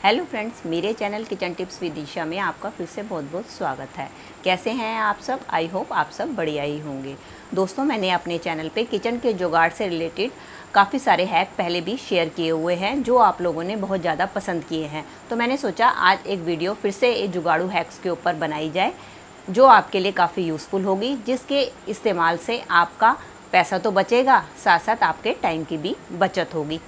Hello friends, मेरे channel kitchen tips with दिशा में आपका फिर से बहुत बहुत स्वागत है। कैसे हैं आप सब? आई होप आप सब बढ़िया ही होंगे। दोस्तों, मैंने अपने चैनल पे किचन के जुगाड़ से रिलेटेड काफ़ी सारे हैक पहले भी शेयर किए हुए हैं जो आप लोगों ने बहुत ज़्यादा पसंद किए हैं। तो मैंने सोचा आज एक वीडियो फिर से जुगाड़ू हैक्स के ऊपर बनाई जाए जो आपके लिए काफ़ी यूज़फुल होगी, जिसके इस्तेमाल से आपका पैसा तो बचेगा, साथ साथ आपके टाइम की भी बचत होगी।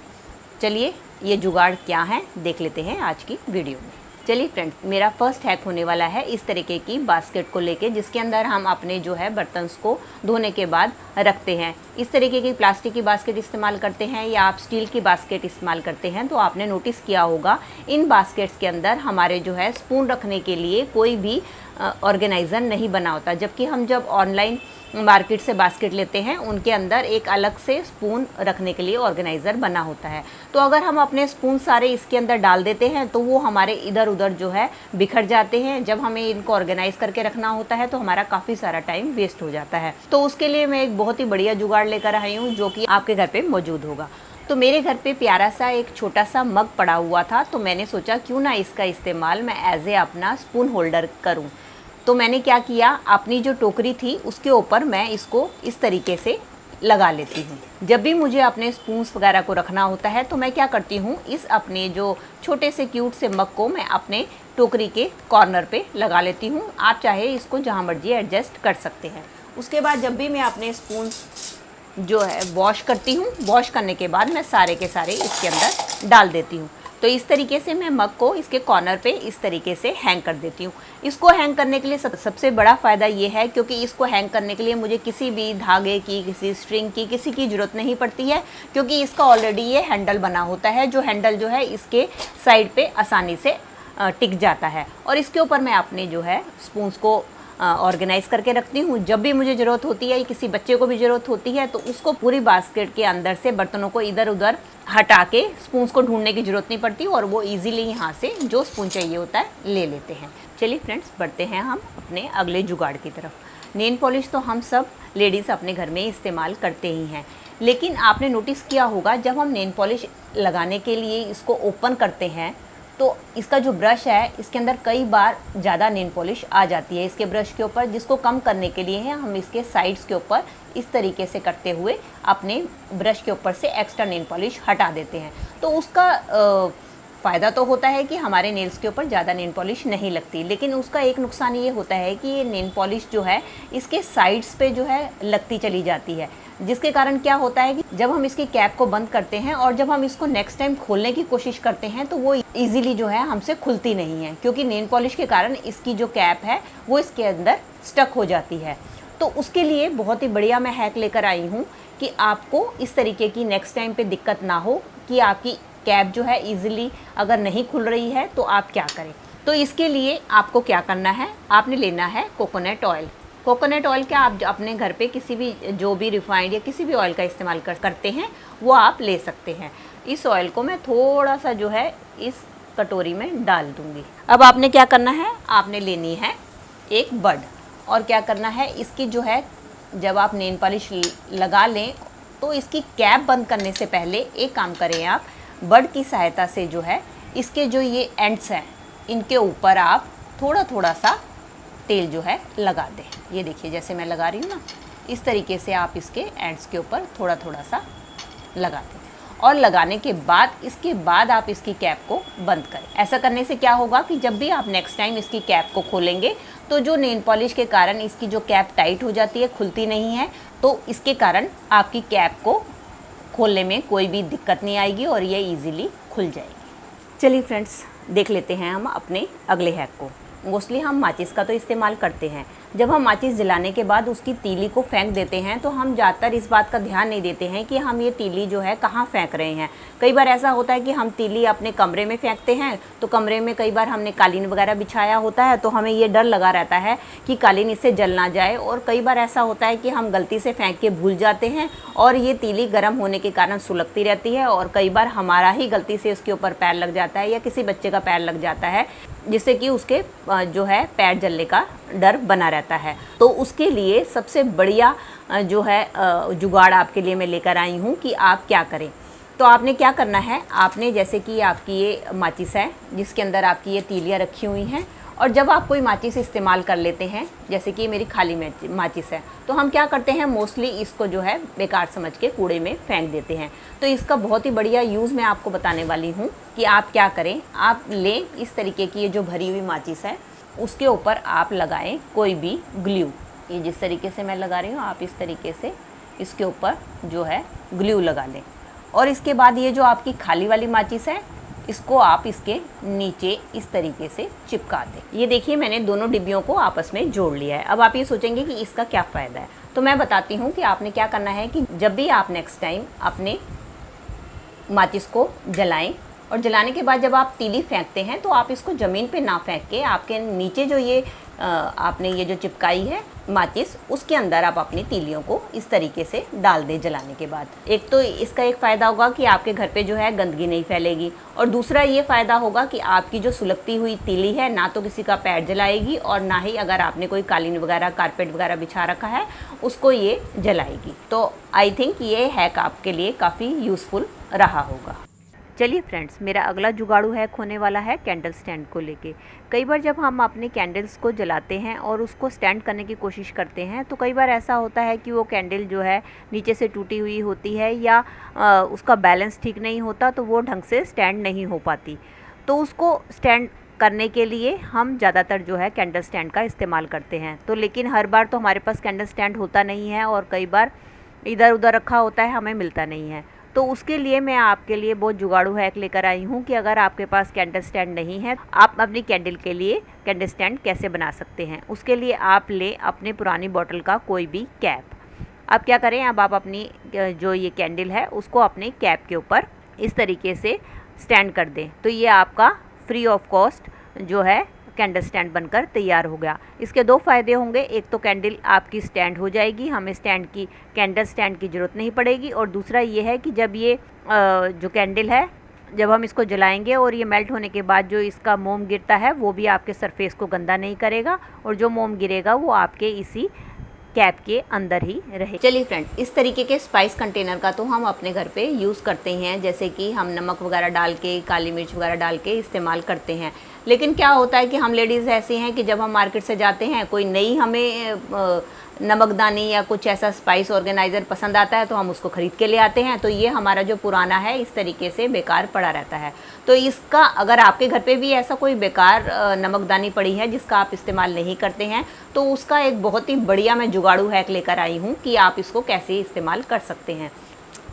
चलिए ये जुगाड़ क्या है देख लेते हैं आज की वीडियो में। चलिए फ्रेंड्स, मेरा फर्स्ट हैक होने वाला है इस तरीके की बास्केट को लेके, जिसके अंदर हम अपने जो है बर्तन को धोने के बाद रखते हैं। इस तरीके की प्लास्टिक की बास्केट इस्तेमाल करते हैं या आप स्टील की बास्केट इस्तेमाल करते हैं तो आपने नोटिस किया होगा इन बास्केट्स के अंदर हमारे जो है स्पून रखने के लिए कोई भी ऑर्गेनाइज़र नहीं बना होता, जबकि हम जब ऑनलाइन मार्केट से बास्केट लेते हैं उनके अंदर एक अलग से स्पून रखने के लिए ऑर्गेनाइज़र बना होता है। तो अगर हम अपने स्पून सारे इसके अंदर डाल देते हैं तो वो हमारे इधर उधर जो है बिखर जाते हैं। जब हमें इनको ऑर्गेनाइज़ करके रखना होता है तो हमारा काफ़ी सारा टाइम वेस्ट हो जाता है। तो उसके लिए मैं एक बहुत ही बढ़िया जुगाड़ लेकर आई हूँ जो कि आपके घर पर मौजूद होगा। तो मेरे घर पे प्यारा सा एक छोटा सा मग पड़ा हुआ था, तो मैंने सोचा क्यों ना इसका इस्तेमाल मैं एज ए अपना स्पून होल्डर करूं। तो मैंने क्या किया, अपनी जो टोकरी थी उसके ऊपर मैं इसको इस तरीके से लगा लेती हूँ। जब भी मुझे अपने स्पून्स वगैरह को रखना होता है तो मैं क्या करती हूँ, इस अपने जो छोटे से क्यूट से मग को मैं अपने टोकरी के कॉर्नर पे लगा लेती हूँ। आप चाहे इसको जहाँ मर्जी एडजस्ट कर सकते हैं। उसके बाद जब भी मैं अपने स्पून जो है वॉश करती हूँ, वॉश करने के बाद मैं सारे के सारे इसके अंदर डाल देती हूँ। तो इस तरीके से मैं मग को इसके कॉर्नर पे इस तरीके से हैंग कर देती हूँ। इसको हैंग करने के लिए सबसे बड़ा फ़ायदा ये है क्योंकि इसको हैंग करने के लिए मुझे किसी भी धागे की, किसी स्ट्रिंग की, किसी की ज़रूरत नहीं पड़ती है, क्योंकि इसका ऑलरेडी ये हैंडल बना होता है, जो हैंडल जो है इसके साइड पे आसानी से टिक जाता है। और इसके ऊपर मैं अपने जो है स्पून्स को ऑर्गेनाइज़ करके रखती हूँ। जब भी मुझे ज़रूरत होती है, किसी बच्चे को भी ज़रूरत होती है, तो उसको पूरी बास्केट के अंदर से बर्तनों को इधर उधर हटा के स्पून्स को ढूंढने की ज़रूरत नहीं पड़ती और वो इजीली यहाँ से जो स्पून चाहिए होता है ले लेते हैं। चलिए फ्रेंड्स, बढ़ते हैं हम अपने अगले जुगाड़ की तरफ। नेल पॉलिश तो हम सब लेडीज़ अपने घर में इस्तेमाल करते ही हैं, लेकिन आपने नोटिस किया होगा जब हम नेल पॉलिश लगाने के लिए इसको ओपन करते हैं तो इसका जो ब्रश है इसके अंदर कई बार ज़्यादा नेल पॉलिश आ जाती है इसके ब्रश के ऊपर, जिसको कम करने के लिए है हम इसके साइड्स के ऊपर इस तरीके से करते हुए अपने ब्रश के ऊपर से एक्स्ट्रा नेल पॉलिश हटा देते हैं। तो उसका फ़ायदा तो होता है कि हमारे नेल्स के ऊपर ज़्यादा नेल पॉलिश नहीं लगती, लेकिन उसका एक नुकसान ये होता है कि ये नेल पॉलिश जो है इसके साइड्स पे जो है लगती चली जाती है, जिसके कारण क्या होता है कि जब हम इसकी कैप को बंद करते हैं और जब हम इसको नेक्स्ट टाइम खोलने की कोशिश करते हैं तो वो इजीली जो है हमसे खुलती नहीं है, क्योंकि नेल पॉलिश के कारण इसकी जो कैप है वो इसके अंदर स्टक हो जाती है। तो उसके लिए बहुत ही बढ़िया मैं हैक लेकर आई हूँ कि आपको इस तरीके की नेक्स्ट टाइम पे दिक्कत ना हो कि आपकी कैप जो है इजीली अगर नहीं खुल रही है तो आप क्या करें। तो इसके लिए आपको क्या करना है, आपने लेना है कोकोनट ऑयल। कोकोनट ऑयल क्या आप अपने घर पे किसी भी जो भी रिफाइंड या किसी भी ऑयल का इस्तेमाल करते हैं वो आप ले सकते हैं। इस ऑयल को मैं थोड़ा सा जो है इस कटोरी में डाल दूंगी। अब आपने क्या करना है, आपने लेनी है एक बड, और क्या करना है इसकी जो है जब आप नेल पॉलिश लगा लें तो इसकी कैप बंद करने से पहले एक काम करें, आप बड की सहायता से जो है इसके जो ये एंड्स हैं इनके ऊपर आप थोड़ा थोड़ा सा तेल जो है लगा दें। ये देखिए जैसे मैं लगा रही हूँ ना, इस तरीके से आप इसके एंड्स के ऊपर थोड़ा थोड़ा सा लगा दें और लगाने के बाद इसके बाद आप इसकी कैप को बंद करें। ऐसा करने से क्या होगा कि जब भी आप नेक्स्ट टाइम इसकी कैप को खोलेंगे तो जो नेल पॉलिश के कारण इसकी जो कैप टाइट हो जाती है, खुलती नहीं है, तो इसके कारण आपकी कैप को खोलने में कोई भी दिक्कत नहीं आएगी और ये इजीली खुल जाएगी। चलिए फ्रेंड्स, देख लेते हैं हम अपने अगले हैक को। मोस्टली हम माचिस का तो इस्तेमाल करते हैं। जब हम माचिस जलाने के बाद उसकी तीली को फेंक देते हैं तो हम ज़्यादातर इस बात का ध्यान नहीं देते हैं कि हम ये तीली जो है कहाँ फेंक रहे हैं। कई बार ऐसा होता है कि हम तीली अपने कमरे में फेंकते हैं, तो कमरे में कई बार हमने कालीन वगैरह बिछाया होता है तो हमें ये डर लगा रहता है कि कालीन इससे जल ना जाए, और कई बार ऐसा होता है कि हम गलती से फेंक के भूल जाते हैं और ये तीली गर्म होने के कारण सुलगती रहती है, और कई बार हमारा ही गलती से उसके ऊपर पैर लग जाता है या किसी बच्चे का पैर लग जाता है, जिससे कि उसके जो है पैर जलने का डर बना रहता है। तो उसके लिए सबसे बढ़िया जो है जुगाड़ आपके लिए मैं लेकर आई हूँ कि आप क्या करें, तो आपने क्या करना है, आपने जैसे कि आपकी ये माचिस है जिसके अंदर आपकी ये तीलियाँ रखी हुई हैं, और जब आप कोई माचिस इस्तेमाल कर लेते हैं, जैसे कि मेरी खाली माचिस है, तो हम क्या करते हैं मोस्टली इसको जो है बेकार समझ के कूड़े में फेंक देते हैं। तो इसका बहुत ही बढ़िया यूज़ मैं आपको बताने वाली हूँ कि आप क्या करें। आप लें इस तरीके की ये जो भरी हुई माचिस है, उसके ऊपर आप लगाएं कोई भी ग्लू। ये जिस तरीके से मैं लगा रही हूँ, आप इस तरीके से इसके ऊपर जो है ग्लू लगा लें। और इसके बाद ये जो आपकी खाली वाली माचिस है, इसको आप इसके नीचे इस तरीके से चिपका दें। ये देखिए मैंने दोनों डिब्बियों को आपस में जोड़ लिया है। अब आप ये सोचेंगे कि इसका क्या फ़ायदा है, तो मैं बताती हूँ कि आपने क्या करना है कि जब भी आप नेक्स्ट टाइम अपने माचिस को जलाएं, और जलाने के बाद जब आप तीली फेंकते हैं तो आप इसको ज़मीन पे ना फेंक के आपके नीचे जो ये आपने ये जो चिपकाई है माचिस, उसके अंदर आप अपनी तीलियों को इस तरीके से डाल दें जलाने के बाद। एक तो इसका एक फ़ायदा होगा कि आपके घर पे जो है गंदगी नहीं फैलेगी, और दूसरा ये फ़ायदा होगा कि आपकी जो सुलगती हुई तीली है ना तो किसी का पैर जलाएगी, और ना ही अगर आपने कोई कालीन वगैरह कारपेट वगैरह बिछा रखा है उसको ये जलाएगी। तो आई थिंक ये हैक आपके लिए काफ़ी यूज़फुल रहा होगा। चलिए फ्रेंड्स, मेरा अगला जुगाड़ू हैक होने वाला है कैंडल स्टैंड को लेके। कई बार जब हम अपने कैंडल्स को जलाते हैं और उसको स्टैंड करने की कोशिश करते हैं, तो कई बार ऐसा होता है कि वो कैंडल जो है नीचे से टूटी हुई होती है, या उसका बैलेंस ठीक नहीं होता, तो वो ढंग से स्टैंड नहीं हो पाती। तो उसको स्टैंड करने के लिए हम ज़्यादातर जो है कैंडल स्टैंड का इस्तेमाल करते हैं। तो लेकिन हर बार तो हमारे पास कैंडल स्टैंड होता नहीं है, और कई बार इधर उधर रखा होता है, हमें मिलता नहीं है। तो उसके लिए मैं आपके लिए बहुत जुगाड़ू हैक लेकर आई हूँ कि अगर आपके पास कैंडल स्टैंड नहीं है, आप अपनी कैंडल के लिए कैंडल स्टैंड कैसे बना सकते हैं। उसके लिए आप लें अपने पुरानी बॉटल का कोई भी कैप। अब क्या करें, अब आप अपनी जो ये कैंडल है उसको अपने कैप के ऊपर इस तरीके से स्टैंड कर दें। तो ये आपका फ्री ऑफ कॉस्ट जो है कैंडल स्टैंड बनकर तैयार हो गया। इसके दो फ़ायदे होंगे, एक तो कैंडल आपकी स्टैंड हो जाएगी, हमें कैंडल स्टैंड की ज़रूरत नहीं पड़ेगी, और दूसरा ये है कि जब ये जो कैंडल है जब हम इसको जलाएंगे और ये मेल्ट होने के बाद जो इसका मोम गिरता है वो भी आपके सरफेस को गंदा नहीं करेगा, और जो मोम गिरेगा वो आपके इसी कैप के अंदर ही रहे। चलिए फ्रेंड, इस तरीके के स्पाइस कंटेनर का तो हम अपने घर पे यूज़ करते हैं, जैसे कि हम नमक वगैरह डाल के, काली मिर्च वगैरह डाल के इस्तेमाल करते हैं। लेकिन क्या होता है कि हम लेडीज़ ऐसी हैं कि जब हम मार्केट से जाते हैं, कोई नई हमें नमकदानी या कुछ ऐसा स्पाइस ऑर्गेनाइज़र पसंद आता है तो हम उसको ख़रीद के ले आते हैं, तो ये हमारा जो पुराना है इस तरीके से बेकार पड़ा रहता है। तो इसका अगर आपके घर पे भी ऐसा कोई बेकार नमकदानी पड़ी है जिसका आप इस्तेमाल नहीं करते हैं, तो उसका एक बहुत ही बढ़िया मैं जुगाड़ू हैक लेकर आई हूँ कि आप इसको कैसे इस्तेमाल कर सकते हैं।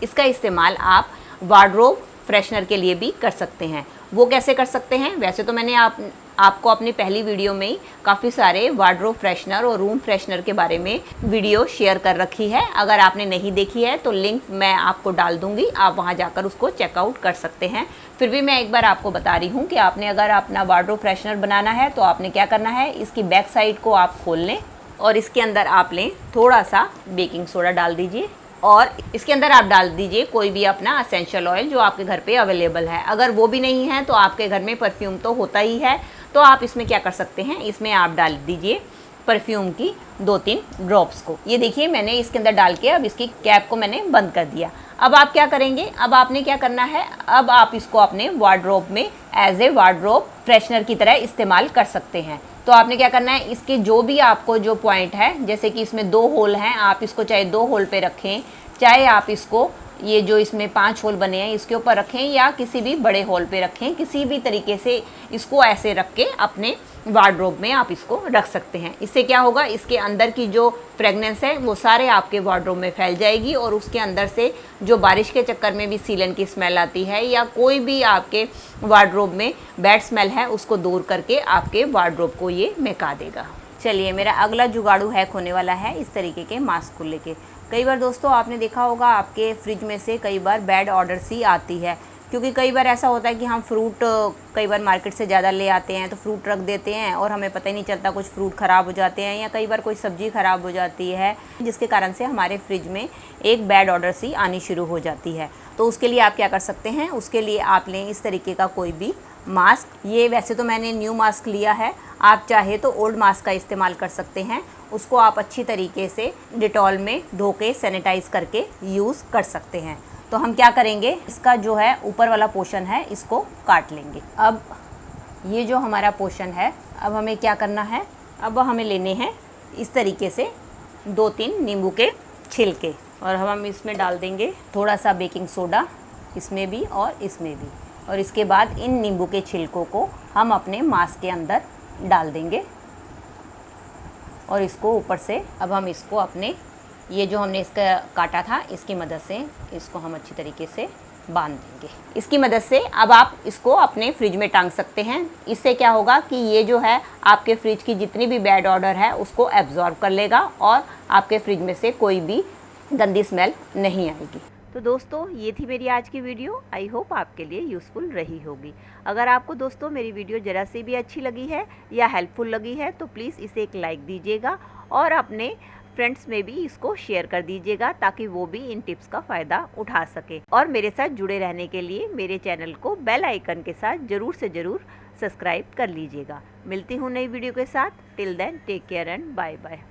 इसका इस्तेमाल आप वार्डरोब फ्रेशनर के लिए भी कर सकते हैं। वो कैसे कर सकते हैं, वैसे तो मैंने आपको अपनी पहली वीडियो में ही काफ़ी सारे वार्डरोब फ्रेशनर और रूम फ्रेशनर के बारे में वीडियो शेयर कर रखी है। अगर आपने नहीं देखी है तो लिंक मैं आपको डाल दूंगी, आप वहां जाकर उसको चेकआउट कर सकते हैं। फिर भी मैं एक बार आपको बता रही हूँ कि आपने अगर अपना वार्डरोब फ्रेशनर बनाना है तो आपने क्या करना है, इसकी बैक साइड को आप खोल लें और इसके अंदर आप लें थोड़ा सा बेकिंग सोडा डाल दीजिए, और इसके अंदर आप डाल दीजिए कोई भी अपना एसेंशियल ऑयल जो आपके घर पे अवेलेबल है। अगर वो भी नहीं है तो आपके घर में परफ्यूम तो होता ही है, तो आप इसमें क्या कर सकते हैं, इसमें आप डाल दीजिए परफ्यूम की 2-3 ड्रॉप्स को। ये देखिए मैंने इसके अंदर डाल के अब इसकी कैप को मैंने बंद कर दिया। अब आप क्या करेंगे, अब आपने क्या करना है, अब आप इसको अपने वार्डरोब में एज ए वार्डरोब फ्रेशनर की तरह इस्तेमाल कर सकते हैं। तो आपने क्या करना है, इसके जो भी आपको जो पॉइंट है, जैसे कि इसमें 2 होल हैं, आप इसको चाहे 2 होल पे रखें, चाहे आप इसको ये जो इसमें 5 होल बने हैं इसके ऊपर रखें, या किसी भी बड़े होल पे रखें, किसी भी तरीके से इसको ऐसे रख के अपने वार्डरोब में आप इसको रख सकते हैं। इससे क्या होगा, इसके अंदर की जो फ्रेगनेंस है वो सारे आपके वार्डरोब में फैल जाएगी, और उसके अंदर से जो बारिश के चक्कर में भी सीलन की स्मेल आती है या कोई भी आपके वार्डरोब में बैड स्मेल है उसको दूर करके आपके वार्डरोब को ये महका देगा। चलिए, मेरा अगला जुगाड़ू हैक होने वाला है इस तरीके के मास्क को लेके। कई बार दोस्तों आपने देखा होगा आपके फ्रिज में से कई बार बैड ऑर्डर सी आती है, क्योंकि कई बार ऐसा होता है कि हम फ्रूट कई बार मार्केट से ज़्यादा ले आते हैं तो फ्रूट रख देते हैं और हमें पता ही नहीं चलता, कुछ फ्रूट ख़राब हो जाते हैं, या कई बार कोई सब्ज़ी ख़राब हो जाती है जिसके कारण से हमारे फ्रिज में एक बैड ऑर्डर सी आनी शुरू हो जाती है। तो उसके लिए आप क्या कर सकते हैं, उसके लिए आप लें इस तरीके का कोई भी मास्क। ये वैसे तो मैंने न्यू मास्क लिया है, आप चाहे तो ओल्ड मास्क का इस्तेमाल कर सकते हैं। उसको आप अच्छी तरीके से डिटॉल में धो के सैनिटाइज़ करके यूज़ कर सकते हैं। तो हम क्या करेंगे, इसका जो है ऊपर वाला पोर्शन है इसको काट लेंगे। अब ये जो हमारा पोर्शन है, अब हमें क्या करना है, अब हमें लेने हैं इस तरीके से 2-3 नींबू के छिलके और हम इसमें डाल देंगे थोड़ा सा बेकिंग सोडा, इसमें भी और इसमें भी। और इसके बाद इन नींबू के छिलकों को हम अपने मांस के अंदर डाल देंगे और इसको ऊपर से अब हम इसको अपने ये जो हमने इसका काटा था इसकी मदद से इसको हम अच्छी तरीके से बांध देंगे। इसकी मदद से अब आप इसको अपने फ्रिज में टांग सकते हैं। इससे क्या होगा कि ये जो है आपके फ्रिज की जितनी भी बैड ऑर्डर है उसको एब्जॉर्ब कर लेगा और आपके फ्रिज में से कोई भी गंदी स्मेल नहीं आएगी। तो दोस्तों ये थी मेरी आज की वीडियो। आई होप आपके लिए यूज़फुल रही होगी। अगर आपको दोस्तों मेरी वीडियो ज़रा सी भी अच्छी लगी है या हेल्पफुल लगी है तो प्लीज़ इसे एक लाइक दीजिएगा और अपने फ्रेंड्स में भी इसको शेयर कर दीजिएगा ताकि वो भी इन टिप्स का फ़ायदा उठा सके। और मेरे साथ जुड़े रहने के लिए मेरे चैनल को बेल आइकन के साथ ज़रूर से ज़रूर सब्सक्राइब कर लीजिएगा। मिलती हूँ नई वीडियो के साथ। Till then take care and bye bye.